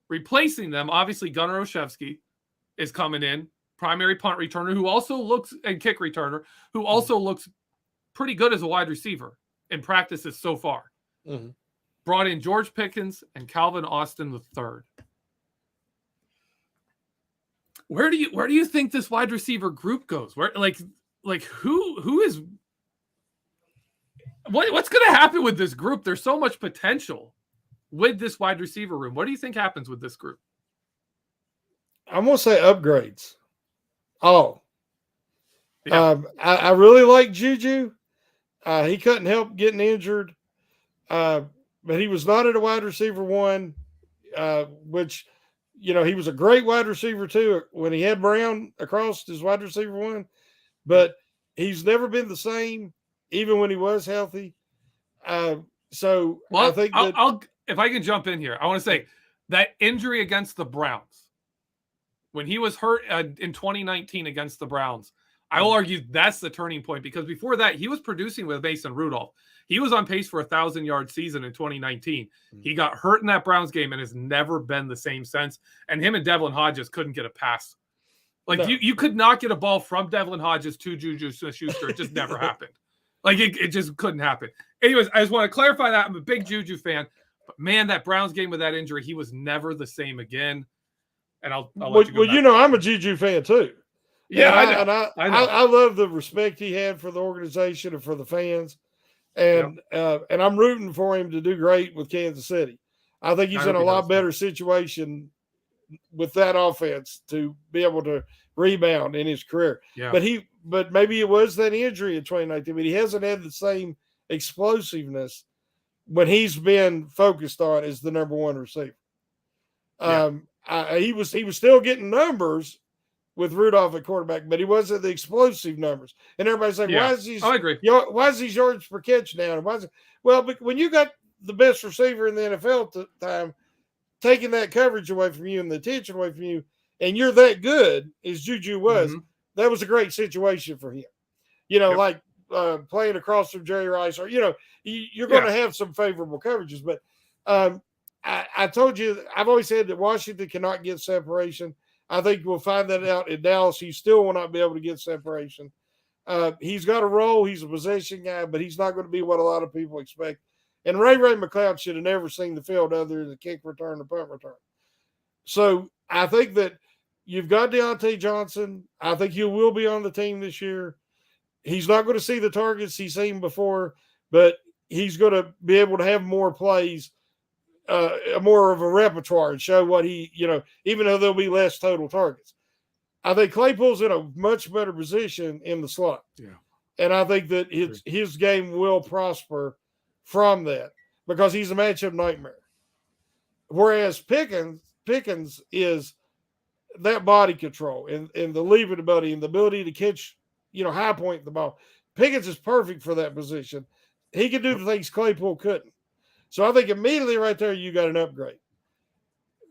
Replacing them, obviously, Gunnar Olszewski is coming in, primary punt returner, who also looks, and kick returner, who also looks pretty good as a wide receiver in practices so far. Mm-hmm. Brought in George Pickens and Calvin Austin III. Where do you think this wide receiver group goes? Where who is what's going to happen with this group? There's so much potential with this wide receiver room. What do you think happens with this group? I'm going to say upgrades. Oh, yeah. I really like Juju. He couldn't help getting injured, but he was not at a wide receiver one, which, he was a great wide receiver too when he had Brown across his wide receiver one, but he's never been the same, even when he was healthy. I think that if I can jump in here, I want to say that injury against the Browns, when he was hurt in 2019 against the Browns, I will argue that's the turning point, because before that, he was producing with Mason Rudolph. He was on pace for a 1,000-yard season in 2019. He got hurt in that Browns game and has never been the same since. And him and Devlin Hodges couldn't get a pass. You could not get a ball from Devlin Hodges to Juju Smith-Schuster. It just never happened. It just couldn't happen. Anyways, I just want to clarify that. I'm a big Juju fan. But, man, that Browns game with that injury, he was never the same again. And I'll let you go. I'm a Juju fan too. Yeah, I love the respect he had for the organization and for the fans. And I'm rooting for him to do great with Kansas City. I think he's in a lot better situation with that offense to be able to rebound in his career. Yeah. But maybe it was that injury in 2019, but he hasn't had the same explosiveness when he's been focused on as the number one receiver. He was still getting numbers with Rudolph at quarterback, but he wasn't the explosive numbers. And everybody's like, why is these yards per catch down? But when you got the best receiver in the NFL at the time, taking that coverage away from you and the attention away from you, and you're that good as Juju was, that was a great situation for him. Playing across from Jerry Rice, or, you're going to have some favorable coverages. But I told you, I've always said that Washington cannot get separation. I think we'll find that out in Dallas. He still will not be able to get separation. He's got a role. He's a possession guy, but he's not going to be what a lot of people expect. And Ray McLeod should have never seen the field other than the kick return and punt return. So I think that you've got Deontay Johnson. I think he will be on the team this year. He's not going to see the targets he's seen before, but he's going to be able to have more plays, more of a repertoire, and show what he, even though there'll be less total targets. I think Claypool's in a much better position in the slot. Yeah. And I think that his game will prosper from that because he's a matchup nightmare. Whereas Pickens is that body control and the leaving ability and the ability to catch, high point the ball. Pickens is perfect for that position. He can do the things Claypool couldn't. So I think immediately right there, you got an upgrade.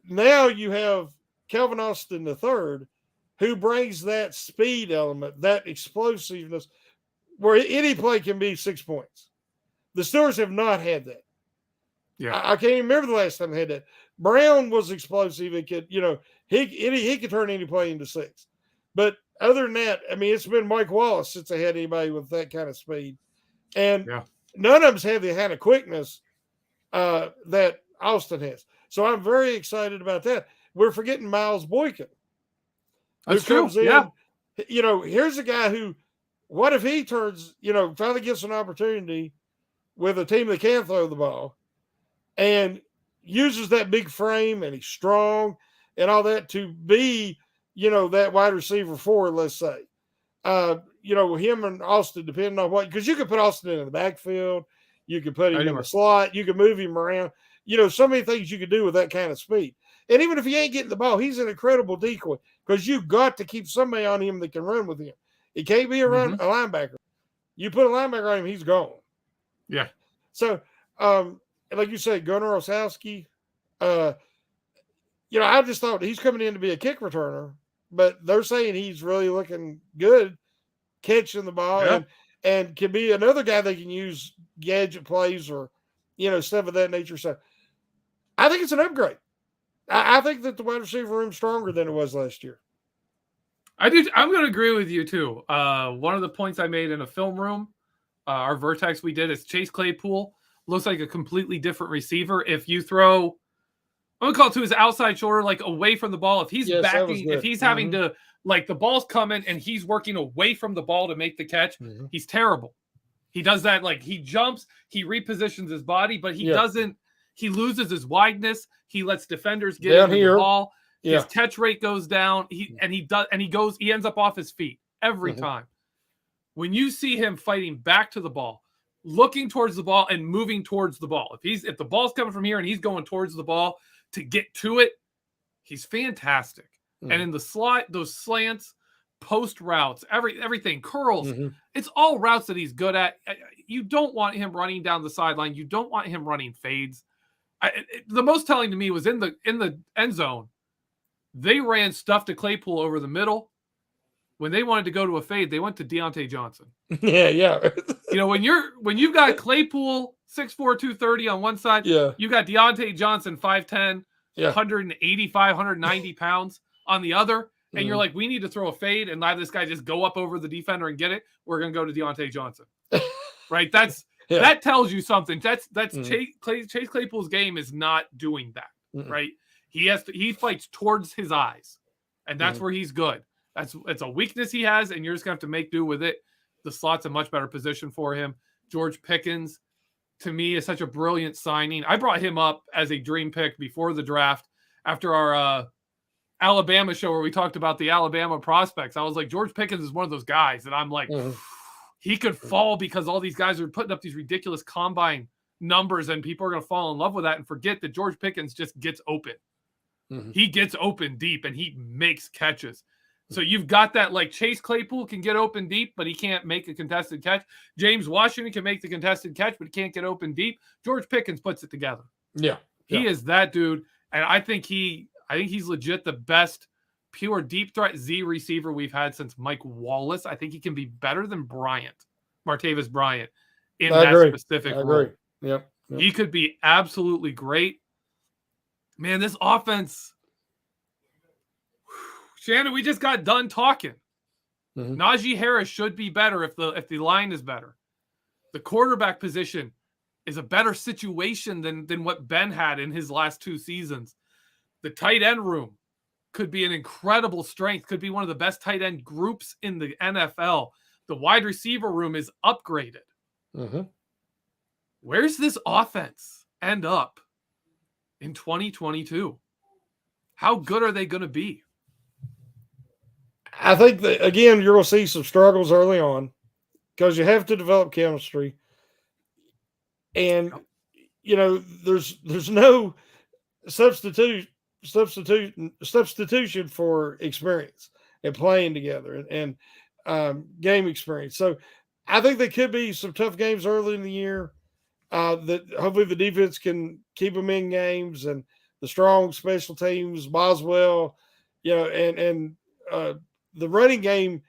Now you have Calvin Austin III, who brings that speed element, that explosiveness, where any play can be 6 points. The Steelers have not had that. Yeah, I can't even remember the last time they had that. Brown was explosive. It could, he could turn any play into 6. But other than that, it's been Mike Wallace since they had anybody with that kind of speed. And none of them's had the kind of quickness that Austin has. So I'm very excited about that. We're forgetting Miles Boykin. That's true. Yeah. Here's a guy who, what if he turns, finally gets an opportunity with a team that can throw the ball and uses that big frame and he's strong and all that to be, that wide receiver 4, let's say. Him and Austin, depending on what, because you could put Austin in the backfield, you could put him in the slot, you could move him around. So many things you could do with that kind of speed. And even if he ain't getting the ball, he's an incredible decoy because you got to keep somebody on him that can run with him. It can't be a linebacker. You put a linebacker on him, he's gone. Yeah. So, like you said, Gunnar Olszewski, I just thought he's coming in to be a kick returner, but they're saying he's really looking good catching the ball and can be another guy they can use gadget plays or, stuff of that nature. So I think it's an upgrade. I think that the wide receiver room is stronger than it was last year. I do. I'm going to agree with you too. One of the points I made in a film room, our Vertex we did, is Chase Claypool looks like a completely different receiver. If you throw, I'm going to call it to his outside shoulder, like away from the ball. If he's backing, if he's having to, like the ball's coming and he's working away from the ball to make the catch, he's terrible. He does that, like he jumps, he repositions his body, but he doesn't. He loses his wideness. He lets defenders get into the ball. His catch rate goes down. He ends up off his feet every time. When you see him fighting back to the ball, looking towards the ball and moving towards the ball, if the ball's coming from here and he's going towards the ball to get to it, he's fantastic. And in the slot, those slants, post routes, everything, curls, it's all routes that he's good at. You don't want him running down the sideline. You don't want him running fades. The most telling to me was in the end zone. They ran stuff to Claypool over the middle. When they wanted to go to a fade, they went to Deontay Johnson. Yeah. When you've got Claypool 6'4", 230 on one side, you got Deontay Johnson 5'10", 185, 190 pounds on the other, and you're like, we need to throw a fade and let this guy just go up over the defender and get it. We're gonna go to Deontay Johnson, right? That tells you something. That's Chase Claypool's game is not doing that, right? He fights towards his eyes, and that's where he's good. It's a weakness he has, and you're just gonna have to make do with it. The slot's a much better position for him. George Pickens, to me, is such a brilliant signing. I brought him up as a dream pick before the draft after our Alabama show where we talked about the Alabama prospects. I was like, George Pickens is one of those guys that I'm like, he could fall because all these guys are putting up these ridiculous combine numbers, and people are going to fall in love with that and forget that George Pickens just gets open. He gets open deep and he makes catches. So you've got that, like Chase Claypool can get open deep, but he can't make a contested catch. James Washington can make the contested catch, but he can't get open deep. George Pickens puts it together. He is that dude. And I think he's legit the best pure deep threat Z receiver we've had since Mike Wallace. I think he can be better than Martavis Bryant in that specific role. Yep. He could be absolutely great. Man, this offense, Shannon, we just got done talking. Najee Harris should be better if the line is better. The quarterback position is a better situation than what Ben had in his last 2 seasons. The tight end room could be an incredible strength, could be one of the best tight end groups in the NFL. The wide receiver room is upgraded. Where's this offense end up in 2022? How good are they going to be? I think that, again, you're going to see some struggles early on because you have to develop chemistry. And, there's no substitution for experience and playing together and game experience. So I think there could be some tough games early in the year that hopefully the defense can keep them in games, and the strong special teams, Boswell, and the running game.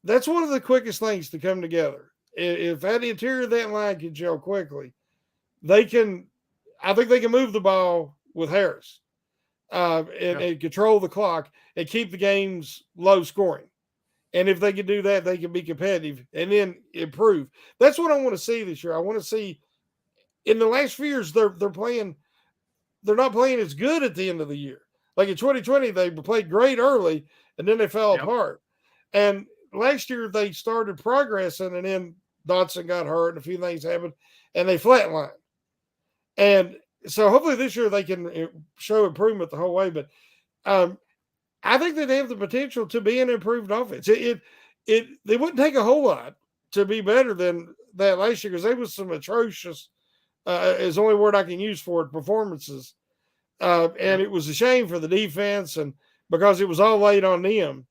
That's one of the quickest things to come together. If that interior of that line can gel quickly, I think they can move the ball with Harris. And control the clock and keep the games low scoring. And if they can do that, they can be competitive and then improve. That's what I want to see this year. I want to see, in the last few years, they're not playing as good at the end of the year. Like in 2020, they played great early and then they fell apart. And last year they started progressing, and then Dotson got hurt and a few things happened and they flatlined. And so hopefully this year they can show improvement the whole way. But I think that they have the potential to be an improved offense. They wouldn't take a whole lot to be better than that last year, because there was some atrocious, is the only word I can use for it, performances. And it was a shame for the defense, and because it was all laid on them.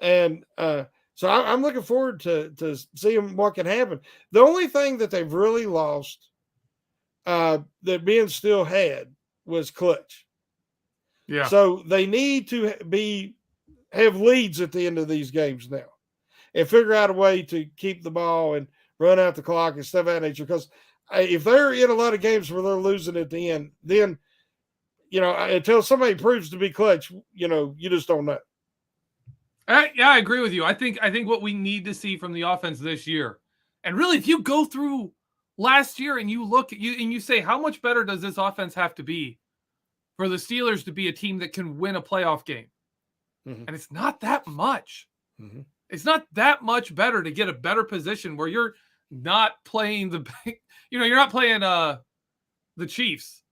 And so I'm looking forward to seeing what can happen. The only thing that they've really lost that Ben still had was clutch. So they need to have leads at the end of these games now and figure out a way to keep the ball and run out the clock and stuff of that nature. Because if they're in a lot of games where they're losing at the end, then until somebody proves to be clutch, you just don't know. Yeah, I agree with you. I think what we need to see from the offense this year, and really, if you go through last year and you look at you say, how much better does this offense have to be for the Steelers to be a team that can win a playoff game? Mm-hmm. And it's not that much. Mm-hmm. It's not that much better to get a better position where you're not playing you're not playing the Chiefs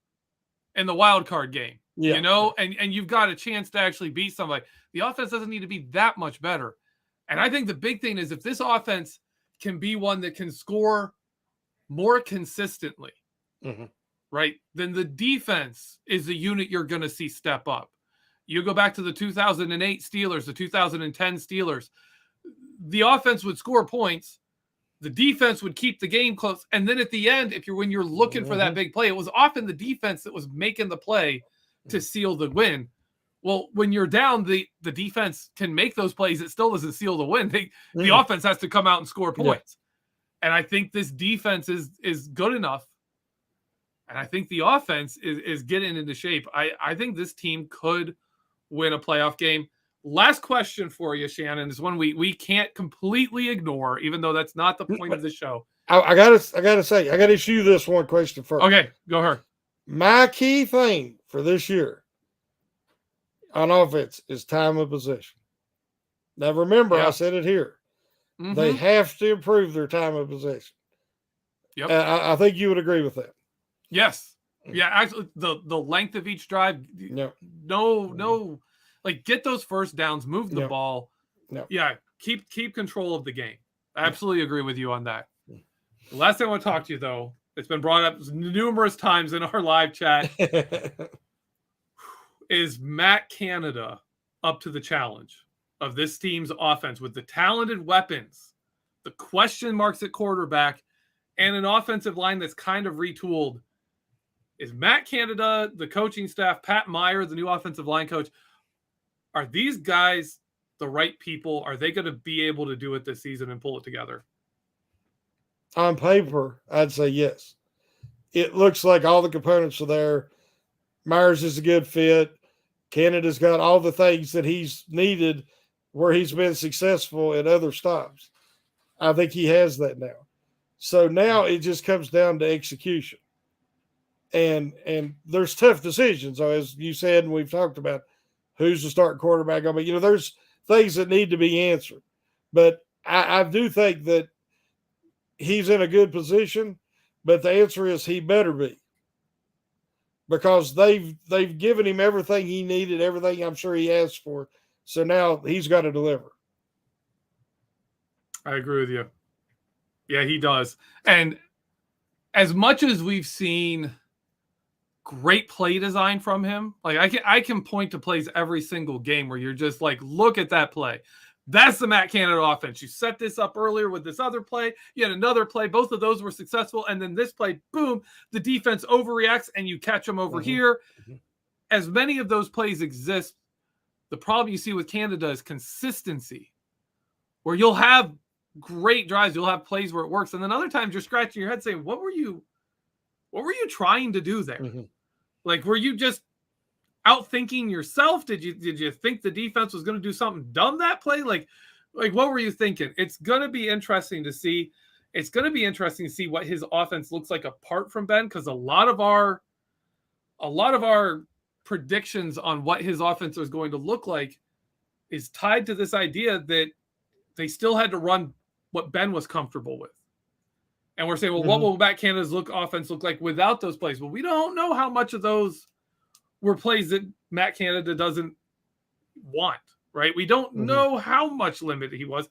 in the wild card game. Yeah. And you've got a chance to actually beat somebody. The offense doesn't need to be that much better. And I think the big thing is if this offense can be one that can score more consistently, mm-hmm. right, then the defense is the unit you're going to see step up. You go back to the 2008 Steelers, the 2010 Steelers, the offense would score points. The defense would keep the game close. And then at the end, when you're looking for that big play, it was often the defense that was making the play to seal the win. Well, when you're down, the defense can make those plays. It still doesn't seal the win. The offense has to come out and score points. Yeah. And I think this defense is good enough. And I think the offense is getting into shape. I think this team could win a playoff game. Last question for you, Shannon, is one we can't completely ignore, even though that's not the point of the show. I gotta say, I gotta issue you this one question first. Okay, go ahead. My key thing for this year on offense is time of possession. Now, remember, I said it here. Mm-hmm. They have to improve their time of possession. Yep. I think you would agree with that. Yes. Yeah, actually, the length of each drive, no, like get those first downs, move the ball. No. Yeah, keep control of the game. I absolutely agree with you on that. The last thing I want to talk to you, though, it's been brought up numerous times in our live chat. Is Matt Canada up to the challenge of this team's offense with the talented weapons, the question marks at quarterback, and an offensive line that's kind of retooled? Is Matt Canada, the coaching staff, Pat Meyer, the new offensive line coach, are these guys the right people? Are they going to be able to do it this season and pull it together? On paper, I'd say yes. It looks like all the components are there. Myers is a good fit. Canada's got all the things that he's needed where he's been successful at other stops. I think he has that now. So now it just comes down to execution. And there's tough decisions, as you said, and we've talked about who's the starting quarterback. I mean, there's things that need to be answered. But I do think that he's in a good position, but the answer is he better be. Because they've given him everything he needed, everything I'm sure he asked for. So now he's got to deliver. I agree with you. Yeah, he does. And as much as we've seen great play design from him, like I can point to plays every single game where you're just like, look at that play. That's the Matt Canada offense. You set this up earlier with this other play. You had another play. Both of those were successful. And then this play, boom, the defense overreacts and you catch them over here. Mm-hmm. As many of those plays exist, the problem you see with Canada is consistency, where you'll have great drives. You'll have plays where it works. And then other times you're scratching your head saying, what were you trying to do there? Mm-hmm. Like, were you just outthinking yourself? Did you think the defense was going to do something dumb that play? Like what were you thinking? It's going to be interesting to see. It's going to be interesting to see what his offense looks like apart from Ben, because a lot of our predictions on what his offense is going to look like is tied to this idea that they still had to run what Ben was comfortable with. And we're saying, well, what will Matt Canada's offense look like without those plays? Well, we don't know how much of those were plays that Matt Canada doesn't want, right? We don't know how much limit he was.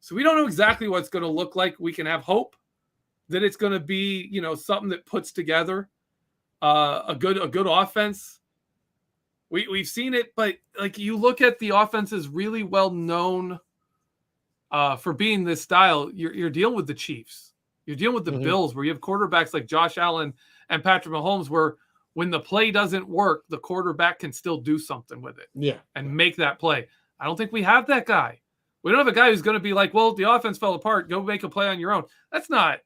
So we don't know exactly what it's going to look like. We can have hope that it's going to be, something that puts together a good offense. We've seen it, but like you look at the offense is really well known for being this style. You're dealing with the Chiefs. You're dealing with the Bills, where you have quarterbacks like Josh Allen and Patrick Mahomes, where when the play doesn't work, the quarterback can still do something with it and make that play. I don't think we have that guy. We don't have a guy who's going to be like, well, the offense fell apart. Go make a play on your own. That's not,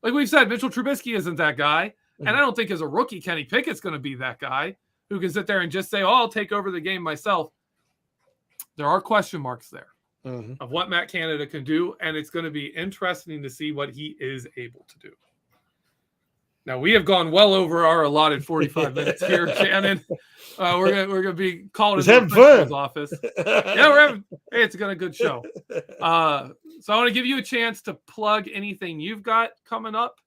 like we've said, Mitchell Trubisky isn't that guy. And I don't think as a rookie, Kenny Pickett's going to be that guy. who can sit there and just say, oh, I'll take over the game myself. There are question marks there of what Matt Canada can do, and it's going to be interesting to see what he is able to do. Now, we have gone well over our allotted 45 minutes here, Shannon. We're gonna be calling in the principal's office. Yeah, it's got a good show. So I want to give you a chance to plug anything you've got coming up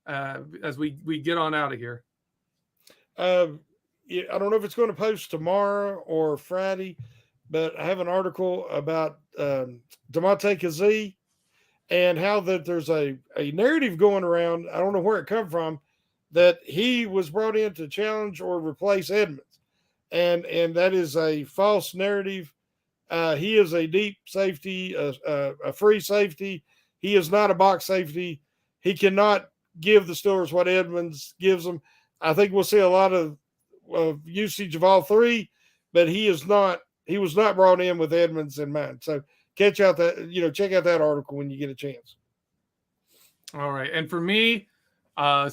as we get on out of here. I don't know if it's going to post tomorrow or Friday, but I have an article about Damontae Kazee and how that there's a narrative going around. I don't know where it come from, that he was brought in to challenge or replace Edmonds. And that is a false narrative. He is a deep safety, a free safety. He is not a box safety. He cannot give the Steelers what Edmonds gives them. I think we'll see a lot of usage of all three, but he was not brought in with Edmonds in mind. So check out that article when you get a chance. All right. And for me, I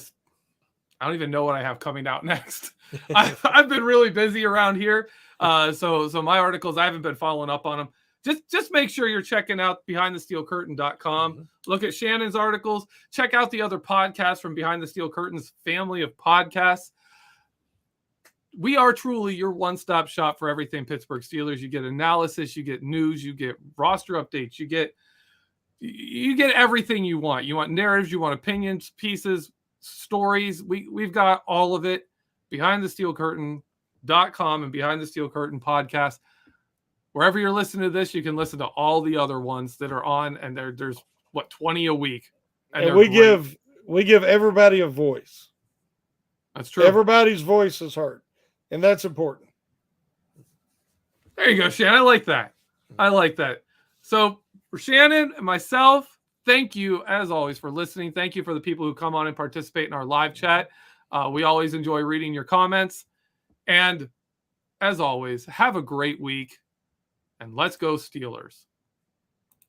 don't even know what I have coming out next. I've been really busy around here. So my articles, I haven't been following up on them. Just make sure you're checking out BehindTheSteelCurtain.com. Look at Shannon's articles. Check out the other podcasts from Behind the Steel Curtain's family of podcasts. We are truly your one-stop shop for everything Pittsburgh Steelers. You get analysis, you get news, you get roster updates, you get everything you want. You want narratives, you want opinions, pieces, stories. We've got all of it. BehindTheSteelCurtain.com and Behind the Steel Curtain podcast. Wherever you're listening to this, you can listen to all the other ones that are on, and there's 20 a week. And we give everybody a voice. That's true. Everybody's voice is heard, and that's important. There you go, Shannon. I like that. So for Shannon and myself, thank you as always for listening. Thank you for the people who come on and participate in our live chat. We always enjoy reading your comments. And as always, have a great week, and let's go Steelers.